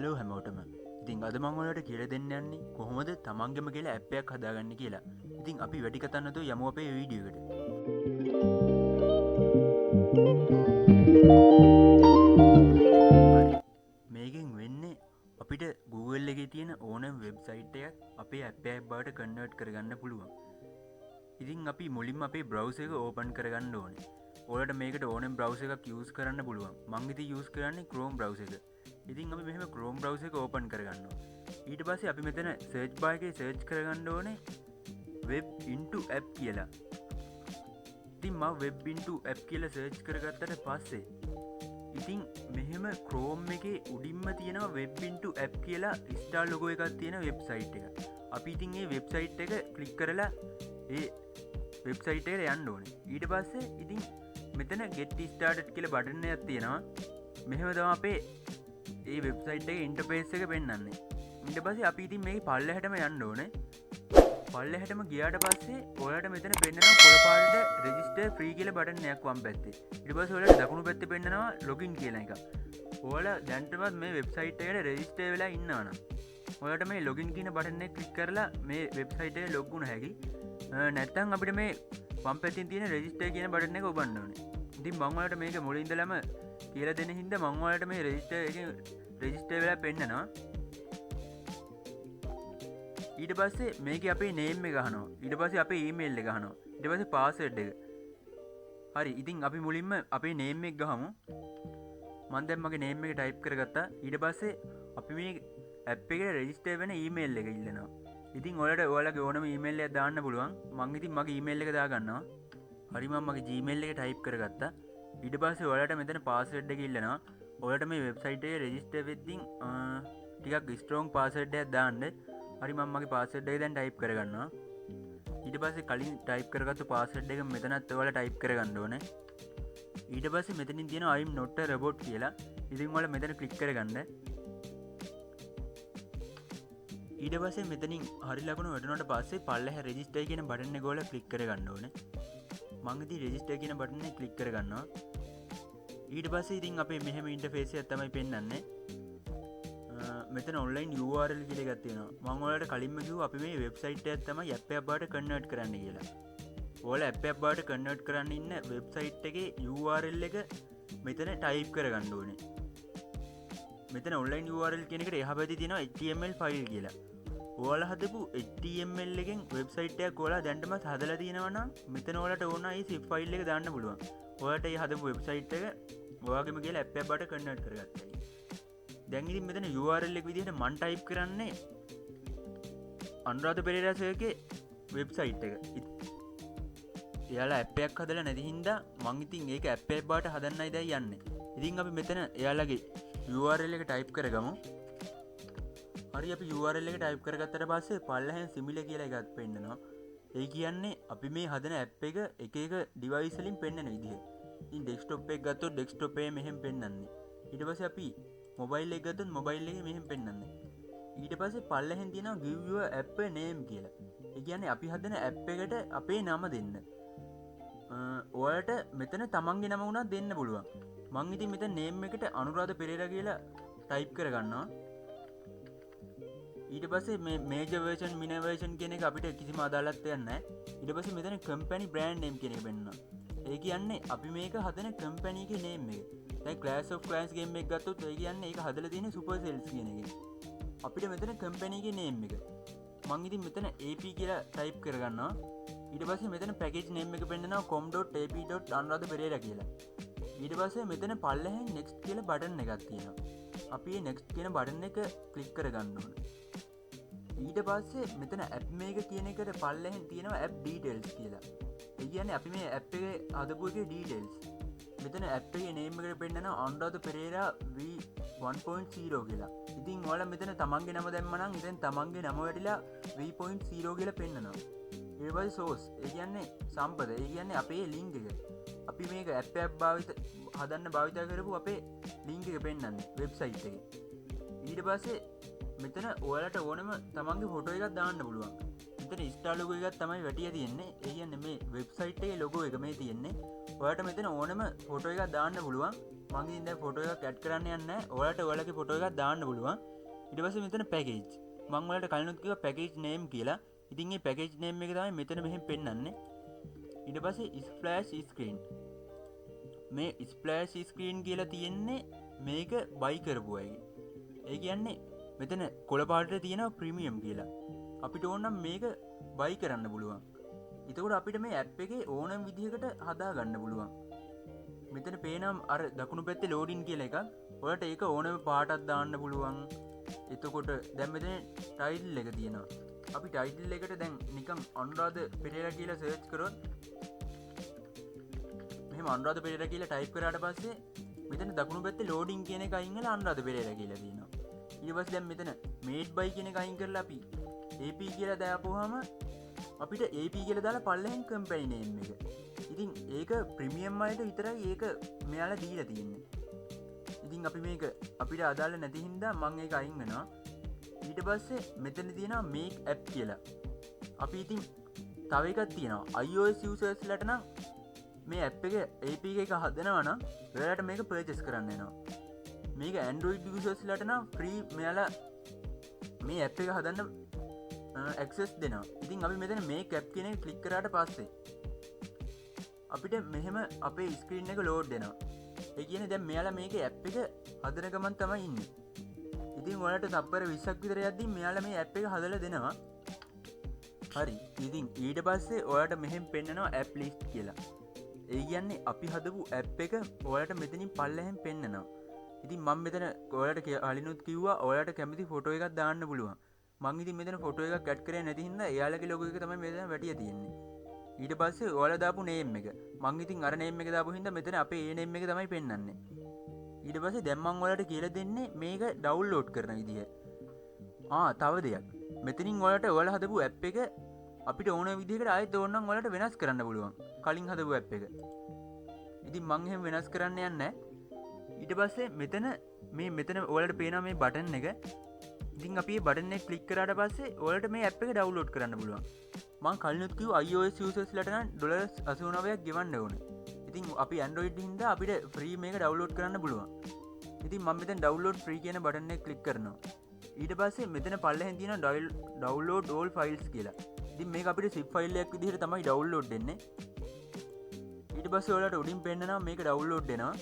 Hello හැමෝටම ඉතින් අද මංවලට කියල දෙන්න යන්නේ කොහොමද තමන්ගේම කියලා ඇප්පයක් හදාගන්න කියලා. ඉතින් අපි වැඩි කතන්නතු යමු අපේ වීඩියෝකට. මේකෙන් වෙන්නේ අපිට Google එකේ තියෙන ඕනම වෙබ්සයිට් එකක් අපේ ඇප්පයක් බවට කන්වර්ට් කරගන්න පුළුවන්. ඉතින් අපි මුලින්ම අපේ බ්‍රවුසර් එක ඕපන් කරගන්න ඕනේ. ඔයාලට මේකට ඕනෙම බ්‍රවුසර් එකක් යූස් කරන්න පුළුවන්. මම ඉතින් යූස් කරන්නේ Chrome browser එක. ඉතින් අපි මෙහෙම Chrome browser එක ඕපන් කරගන්නවා. ඊට පස්සේ අපි මෙතන search bar එකේ search කරගන්න ඕනේ web into app කියලා. ඉතින් මම web into app කියලා search කරගත්තට පස්සේ ඉතින් මෙහෙම Chrome එකේ උඩින්ම තියෙනවා web into app කියලා install logo එකක් තියෙන වෙබ්සයිට් එක. අපි ඉතින් මේ වෙබ්සයිට් එක ක්ලික් කරලා ඒ වෙබ්සයිට් එකට යන්න ඕනේ. ඊට පස්සේ ඉතින් මෙතන get started කියලා බටන් එකක් තියෙනවා. මෙහෙම තමයි අපේ ඒ වෙබ්සයිට් එකේ ඉන්ටර්ෆේස් එක පෙන්වන්නේ. ඊට පස්සේ අපි ඉතින් මේකේ පල්ලෙහාටම යන්න ඕනේ. පල්ලෙහාටම ගියාට පස්සේ ඔයාලට මෙතන පෙන්නනවා කොළ පාටට register free කියලා බටන් එකක් වම් පැත්තේ. ඊට පස්සේ ඔයාලට දකුණු පැත්තේ පෙන්නනවා login කියලා එකක්. ඔයාලා දැන්ටමත් මේ වෙබ්සයිට් එකට register වෙලා ඉන්නවා නම් ඔයාලට මේ login කියන බටන් එක ක්ලික් කරලා මේ වෙබ්සයිට් එකට log වුණ හැකි. නැත්නම් අපිට මේ වම් පැත්තෙන් තියෙන register කියන බටන් එක ඔබන්න ඕනේ. ඉතින් මම ඔයාලට මේක මුලින් ඉඳලම කියලා දෙන හින්දා මම ඔයාලට මේ register එකෙන් register වෙලා පෙන්නනවා. ඊට පස්සේ මේකේ අපේ name එක අහනවා. ඊට පස්සේ අපේ email එක අහනවා. ඊට පස්සේ password එක. හරි. ඉතින් අපි මුලින්ම අපේ name එක ගහමු. මම දැන් මගේ name එක type කරගත්තා. ඊට පස්සේ අපි මේ app එකට register වෙන email එක ඉල්ලනවා. ඉතින් ඔයාලගේ ඕනම email එකක් දාන්න පුළුවන්. මම ඉතින් මගේ email එක දාගන්නවා. හරි මම මගේ Gmail එක type කරගත්තා. ඊට පස්සේ ඔයාලට මෙතන password එක ඉල්ලනවා. ඔයාලට මේ වෙබ්සයිට් එකේ register වෙද්දී ටිකක් strong password එකක් දාන්න. හරි මම මගේ password එක දැන් type කරගන්නවා. ඊට පස්සේ කලින් type කරගත්තු password එක මෙතනත් ඔයාලා type කරගන්න ඕනේ. ඊට පස්සේ මෙතනින් තියෙනවා I'm not a robot කියලා. ඉතින් ඔයාලා මෙතන click කරගන්න. ඊට පස්සේ මෙතනින් හරි ලකුණු වැටුණාට පස්සේ පල්ලෙහා register කියන බටන් එක ඔයාලා click කරගන්න ඕනේ. මම ඉතින් register කියන බටන් එක click කරගන්නවා. ඊට පස්සේ ඉතින් අපේ මෙහෙම ඉන්ටර්ෆේස් එකක් තමයි පෙන්වන්නේ. මෙතන online URL කියලා එකක් තියෙනවා. මම ඔයාලට කලින්ම කිව්වා අපි මේ වෙබ්සයිට් එකක් තමයි app එකක් බවට කන්වර්ට් කරන්න කියලා. ඔයාලා app එකක් බවට කන්වර්ට් කරන්න ඉන්න වෙබ්සයිට් එකේ URL එක මෙතන type කරගන්න ඕනේ. මෙතන online URL කියන එකට එහා පැත්තේ තියෙනවා HTML file කියලා. ඔයාලා හදපු HTML එකෙන් වෙබ්සයිට් එකක් ඔයාලා දැන්ටමත් හදලා තියෙනවා නම් මෙතන ඔයාලට ඕන ඒ zip file එක දාන්න පුළුවන්. ඔයාලට මේ හදපු වෙබ්සයිට් එක ඔයාගේම කියලා app එකක් බවට කන්වර්ට් කරගත්තා. දැන් ඉතින් මෙතන URL එක විදිහට මම type කරන්නේ අනුරාධ පෙරේරා සර්ගේ වෙබ්සයිට් එක. එයාලා app එකක් හදලා නැති හින්දා මම ඉතින් ඒක app එකක් බවට හදන්නයි දැන් යන්නේ. ඉතින් අපි මෙතන එයාලගේ URL එක type කරගමු. හරි අපි URL එක type කරගත්තට පස්සේ පල්ලෙහෙන් similar කියලා එකක් පෙන්නනවා. ඒ කියන්නේ අපි මේ හදන app එක එක device වලින් පෙන්නන විදිහ. ඉතින් desktop එක ගත්තොත් desktop එකේ මෙහෙම පෙන්නන්නේ. ඊට පස්සේ අපි මොබයිල් එක ගත්තොත් මොබයිල් එකේ මෙහෙම පෙන්නන්නේ. ඊට පස්සේ පල්ලෙහෙන් තියෙනවා give your app a name කියලා. ඒ කියන්නේ අපි හදන app එකට අපේ නම දෙන්න. ඔයාලට මෙතන තමන්ගේ නම වුණා දෙන්න පුළුවන්. මම ඉතින් මෙතන name එකට අනුරාධ පෙරේරා කියලා type කරගන්නවා. ඊට පස්සේ මේ major version minor version කියන එක අපිට කිසිම අදාළත්වයක් නැහැ. ඊට පස්සේ මෙතන company brand name කියන එක පෙන්නනවා. ඒ කියන්නේ අපි මේක හදන company එකේ name එක. දැන් Clash of Clans game එක ගත්තොත් ඒ කියන්නේ ඒක හදලා තියෙන Supercells කියන එකේ. අපිට මෙතන company එකේ name එක. මම ඉතින් මෙතන AP කියලා type කරගන්නවා. ඊට පස්සේ මෙතන package name එක පෙන්නනවා com.ap.anuradha කියලා. ඊට පස්සේ මෙතන පල්ලෙහෙන් next කියලා button එකක් තියෙනවා. අපි මේ next කියන button එක click කරගන්න ඕනේ. ඊට පස්සේ මෙතන app මේක කියන එකට පල්ලෙහෙන් තියෙනවා app details කියලා. ඒ කියන්නේ අපි මේ app එකේ හදපු එකේ details. මෙතන app එකේ name එකට පෙන්නනවා අනුරාධ පෙරේරා v1.0 කියලා. ඉතින් ඔයාලා මෙතන තමන්ගේ නම දැම්ම නම් ඉතින් තමන්ගේ නම වැටිලා v.0 කියලා පෙන්නනවා. ඊට පස්සේ source. ඒ කියන්නේ සම්පත. ඒ කියන්නේ අපේ link එක. අපි මේක app එකක් හදන්න භාවිත කරපු අපේ link එක පෙන්නන්නේ website එකේ. ඊට පස්සේ මෙතන ඔයාලට ඕනම තමන්ගේ ෆොටෝ එකක් දාන්න පුළුවන්. මෙතන install logo එකක් තමයි වැටිලා තියෙන්නේ. ඒ කියන්නේ මේ වෙබ්සයිට් එකේ logo එක මේ තියෙන්නේ. ඔයාලට මෙතන ඕනම ෆොටෝ එකක් දාන්න පුළුවන්. මම ඉතින් දැන් ෆොටෝ එකක් ඇඩ් කරන්න යන්නේ. ඔයාලට ඔයාලගේ ෆොටෝ එකක් දාන්න පුළුවන්. ඊට පස්සේ මෙතන පැකේජ්. මම ඔයාලට කලිනුත් කිව්වා පැකේජ් නේම් කියලා. ඉතින් මේ පැකේජ් නේම් එක තමයි මෙතන මෙහෙම පෙන්නන්නේ. ඊට පස්සේ ස්ප්ලෑෂ් ස්ක්‍රීන්. මේ ස්ප්ලෑෂ් ස්ක්‍රීන් කියලා තියෙන්නේ මේක බයි කරපු අයගේ. ඒ කියන්නේ මෙතන කොළ පාටට තියෙනවා ප්‍රීමියම් කියලා. අපිට ඕනම් මේක බයි කරන්න පුළුවන්. එතකොට අපිට මේ ඇප් එකේ ඕනම විදිහකට හදා ගන්න පුළුවන්. මෙතන පේනම් අර දකුණු පැත්තේ ලෝඩින් කියලා එකක්. ඔයාලට ඒක ඕනම පාටක් දාන්න පුළුවන්. එතකොට දැන් මෙතන ටයිටල් එක තියෙනවා. අපි ටයිටල් එකට දැන් නිකන් අනුරාධ පෙරේරා කියලා සර්ච් කරොත් මෙහෙම අනුරාධ පෙරේරා කියලා ටයිප් කරාට පස්සේ මෙතන දකුණු පැත්තේ ලෝඩින් කියන එක අයින් වෙලා අනුරාධ පෙරේරා කියලා තියෙනවා. ඊට පස්සේ දැන් මෙතන මේඩ් බයි කියන එක අයින් කරලා අපි AP කියලා දාපුවාම අපිට AP කියලා දාලා පල්ලෙහෙන් කම්පැනි නේම් එක. ඉතින් ඒක ප්‍රීමියම් වලට විතරයි ඒක මෙයාලා දීලා තියෙන්නේ. ඉතින් අපි මේක අපිට අදාළ නැති හින්දා මම ඒක අයින් වෙනවා. ඊට පස්සේ මෙතන තියෙනවා මේක් ඇප් කියලා. අපි ඉතින් තව එකක් තියෙනවා iOS users-ලට නම් මේ ඇප් එක APK එක හදනවා නම් ඔයාලට මේක පර්චේස් කරන්න වෙනවා. මේක Android users-ලට නම් ෆ්‍රී මෙයාලා මේ ඇප් එක හදන්න ඇක්සස් දෙනවා. ඉතින් අපි මෙතන මේක ඇප් කියන එක ක්ලික් කරාට පස්සේ අපිට මෙහෙම අපේ ස්ක්‍රීන් එක ලෝඩ් වෙනවා. ඒ කියන්නේ දැන් මෙයාලා මේකේ ඇප් එක හදන ගමන් තමයි ඉන්නේ. ඉතින් ඔයාලට තප්පර 20ක් විතර යද්දී මෙයාලා මේ ඇප් එක හදලා දෙනවා. හරි. ඉතින් ඊට පස්සේ ඔයාලට මෙහෙම පෙන්නනවා ඇප් ලිස්ට් කියලා. ඒ කියන්නේ අපි හදපු ඇප් එක ඔයාලට මෙතනින් පල්ලෙහෙන් පෙන්නනවා. ඉතින් මම මෙතන ඔයාලට කලිනුත් කිව්වා ඔයාලට කැමති ෆොටෝ එකක් දාන්න පුළුවන්. මං ඉතින් මෙතන ෆොටෝ එකක් ඇඩ් කරේ නැති හින්දා එයාලගේ ලොගෝ එක තමයි මෙතන වැටිලා තියෙන්නේ. ඊට පස්සේ ඔයාලා දාපු නේම් එක. මං ඉතින් අර නේම් එක දාපු හින්දා මෙතන අපේ ඒ නේම් එක තමයි පෙන්වන්නේ. ඊට පස්සේ දැන් මං ඔයාලට කියලා දෙන්නේ මේක ඩවුන්ලෝඩ් කරන විදිය. තව දෙයක්. මෙතනින් ඔයාලට ඔයාලා හදපු ඇප් එක අපිට ඕන විදිහකට ආයෙත් ඕනනම් ඔයාලට වෙනස් කරන්න පුළුවන්. කලින් හදපු ඇප් එක. ඉතින් මං එහෙම වෙනස් කරන්න යන්නේ නැහැ. ඊට පස්සේ මෙතන ඔයාලට පේනවා මේ බටන් එක. ඉතින් අපි මේ බටන් එක ක්ලික් කරාට පස්සේ ඔයාලට මේ ඇප් එක ඩවුන්ලෝඩ් කරන්න පුළුවන්. මම කලිනුත් කිව්වා iOS users-ලට නම් $89ක් ගෙවන්න ඕනේ. ඉතින් අපි Android හින්දා අපිට ෆ්‍රී මේක ඩවුන්ලෝඩ් කරන්න පුළුවන්. ඉතින් මම මෙතන ඩවුන්ලෝඩ් ෆ්‍රී කියන බටන් එක ක්ලික් කරනවා. ඊට පස්සේ මෙතන පල්ලෙහෙන් තියෙනවා ඩවුන්ලෝඩ් all files කියලා. ඉතින් මේක අපිට zip file එකක් විදිහට තමයි ඩවුන්ලෝඩ් වෙන්නේ. ඊට පස්සේ ඔයාලට උඩින් පෙන්නනවා මේක ඩවුන්ලෝඩ් වෙනවා.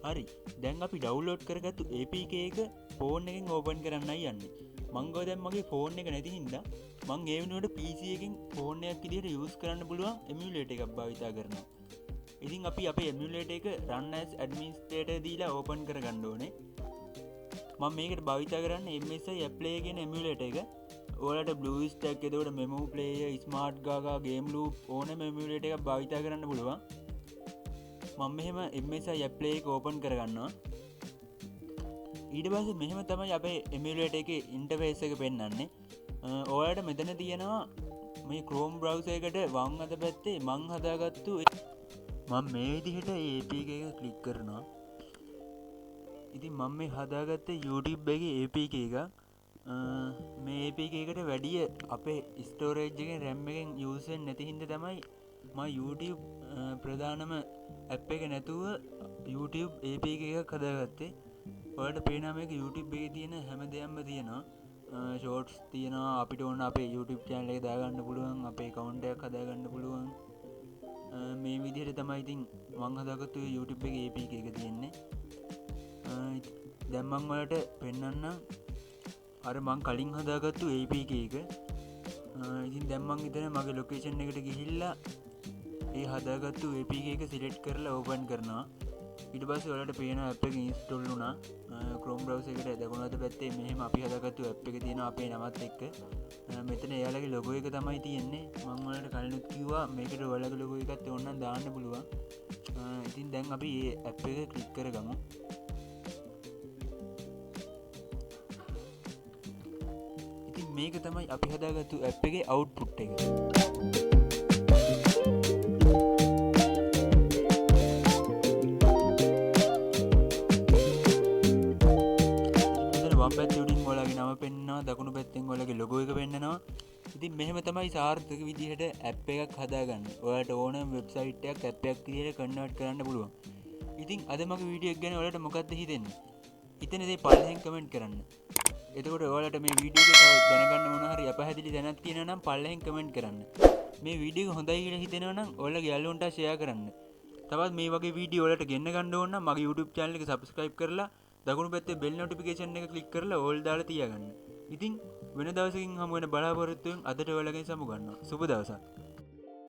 හරි. දැන් අපි ඩවුන්ලෝඩ් කරගත්තු APK එක ෆෝන් එකෙන් ඕපන් කරන්නයි යන්නේ. මං ගෝ දැන් මගේ ෆෝන් එක නැති හින්දා මං ඒ වෙනුවට PC එකෙන් ෆෝන් එකක් විදිහට යූස් කරන්න පුළුවන් එමියුලේටර් එකක් භාවිතා කරනවා. ඉතින් අපි අපේ එමියුලේටර් එක run as administrator දීලා ඕපන් කරගන්න ඕනේ. මම මේකට භාවිතා කරන්නේ MSI Apply කියන එමියුලේටර් එක. ඔයාලට BlueStack එතකොට Memo Player, Smart Gaga, Game Loop ඕනම එමියුලේටර් එකක් භාවිතා කරන්න පුළුවන්. මම මෙහෙම MSI Apply එක ඕපන් කරගන්නවා. ඊට පස්සේ මෙහෙම තමයි අපේ එමියුලේටර් එකේ ඉන්ටර්ෆේස් එක පෙන්වන්නේ. ඔයාලට මෙතන තියෙනවා මේ Chrome browser එකට වම් අත පැත්තේ මං හදාගත්තු මම මේ විදිහට APK එක ක්ලික් කරනවා. ඉතින් මම මේ හදාගත්තේ YouTube එකේ APK එකක්. මේ APK එකට වැඩිය අපේ ස්ටෝරේජ් එකෙන් RAM එකෙන් යූස් වෙන්නේ නැති හින්දා තමයි මම YouTube ප්‍රධානම ඇප් එක නැතුව YouTube APK එකක් හදාගත්තේ. ඔයාලට පේනවා මේක YouTube එකේ තියෙන හැම දෙයක්ම තියෙනවා. ෂෝට්ස් තියෙනවා. අපිට ඕන අපේ YouTube channel එක දාගන්න පුළුවන්. අපේ account එකක් හදාගන්න පුළුවන්. මේ විදිහට තමයි ඉතින් මම හදාගත්තු YouTube එකේ APK එක තියෙන්නේ. දැන් මම ඔයාලට පෙන්නන්නම් අර මං කලින් හදාගත්තු APK එක. ඉතින් දැන් මං ඉතින් මගේ ලොකේෂන් එකට ගිහිල්ලා ඒ හදාගත්තු APK එක සිලෙක්ට් කරලා ඕපන් කරනවා. ඊට පස්සේ ඔයාලට පේනවා ඇප් එක ඉන්ස්ටෝල් වුණා. Chrome browser එකට දකුණු අත පැත්තේ මෙහෙම අපි හදාගත්තු ඇප් එක තියෙනවා අපේ නමත් එක්ක. මෙතන එයාලගේ ලොගෝ එක තමයි තියෙන්නේ. මම ඔයාලට කලිනුත් කිව්වා මේකට ඔයාලගේ ලොගෝ එකත් ඕනනම් දාන්න පුළුවන්. ඉතින් දැන් අපි මේ ඇප් එක ක්ලික් කරගමු. ඉතින් මේක තමයි අපි හදාගත්තු ඇප් එකේ අවුට්පුට් එක. වම් පැත්තේ උඩින් ඔයාලගේ නම පෙන්නනවා, දකුණු පැත්තෙන් ඔයාලගේ ලොගෝ එක පෙන්නනවා. ඉතින් මෙහෙම තමයි සාර්ථක විදිහට ඇප් එකක් හදාගන්න. ඔයාලට ඕනම වෙබ්සයිට් එකක් ඇප් එකක් විදිහට කන්වර්ට් කරන්න පුළුවන්. ඉතින් අද මගේ වීඩියෝ එක ගැන ඔයාලට මොකක්ද හිතෙන්නේ? හිතෙන දේ පල්ලෙහෙන් කමෙන්ට් කරන්න. එතකොට ඔයාලට මේ වීඩියෝ එක තව දැනගන්න මොන හරි අපහැදිලි දැනක් තියෙනවා නම් පල්ලෙහෙන් කමෙන්ට් කරන්න. මේ වීඩියෝ එක හොඳයි කියලා හිතෙනවා නම් ඔයාලගේ යාළුවන්ට ෂෙයා කරන්න. තවත් මේ වගේ වීඩියෝ වලට ගෙන්න ගන්න ඕන නම් මගේ YouTube channel එක subscribe කරලා දකුණු පැත්තේ bell notification එක click කරලා all දාලා තියාගන්න. ඉතින් වෙන දවසකින් හමු වෙන බලාපොරොත්තු වෙන අදට ඔයාලගෙන් සමු ගන්නවා. සුබ දවසක්.